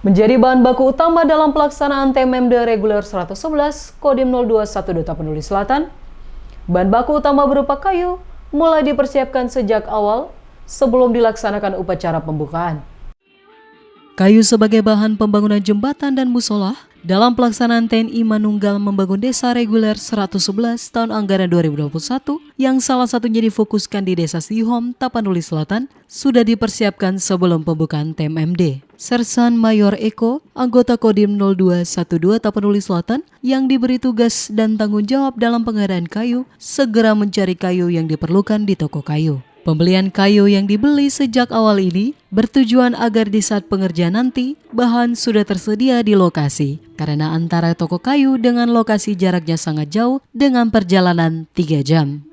Menjadi bahan baku utama dalam pelaksanaan TMMD reguler 111 Kodim 0212 Tapanuli Selatan, bahan baku utama berupa kayu mulai dipersiapkan sejak awal sebelum dilaksanakan upacara pembukaan. Kayu sebagai bahan pembangunan jembatan dan musola dalam pelaksanaan TNI Manunggal membangun desa reguler 111 tahun anggaran 2021 yang salah satunya difokuskan di Desa Sihom, Tapanuli Selatan, sudah dipersiapkan sebelum pembukaan TMMD. Sersan Mayor Eko, anggota Kodim 0212 Tapanuli Selatan, yang diberi tugas dan tanggung jawab dalam pengadaan kayu, segera mencari kayu yang diperlukan di toko kayu. Pembelian kayu yang dibeli sejak awal ini bertujuan agar di saat pengerjaan nanti, bahan sudah tersedia di lokasi. Karena antara toko kayu dengan lokasi jaraknya sangat jauh dengan perjalanan 3 jam.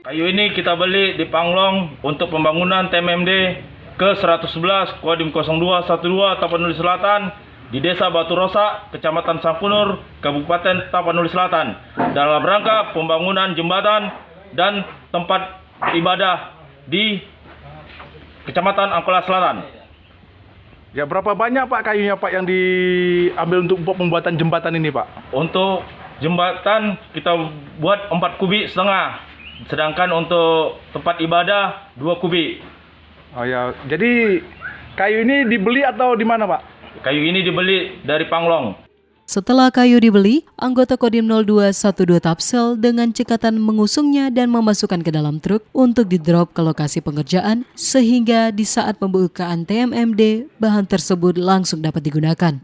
Kayu ini kita beli di Panglong untuk pembangunan TMMD ke 111 Kodim 0212 Tapanuli Selatan di Desa Batu Rosa, Kecamatan Sangkunur, Kabupaten Tapanuli Selatan dalam rangka pembangunan jembatan dan tempat ibadah di Kecamatan Angkola Selatan. Ya, berapa banyak Pak kayunya Pak yang diambil untuk pembuatan jembatan ini Pak? Untuk jembatan kita buat 4,5 kubik, sedangkan untuk tempat ibadah 2 kubik. Oh ya, jadi kayu ini dibeli atau di mana Pak? Kayu ini dibeli dari Panglong. Setelah kayu dibeli, anggota Kodim 0212 Tapsel dengan cekatan mengusungnya dan memasukkan ke dalam truk untuk didrop ke lokasi pengerjaan sehingga di saat pembukaan TMMD, bahan tersebut langsung dapat digunakan.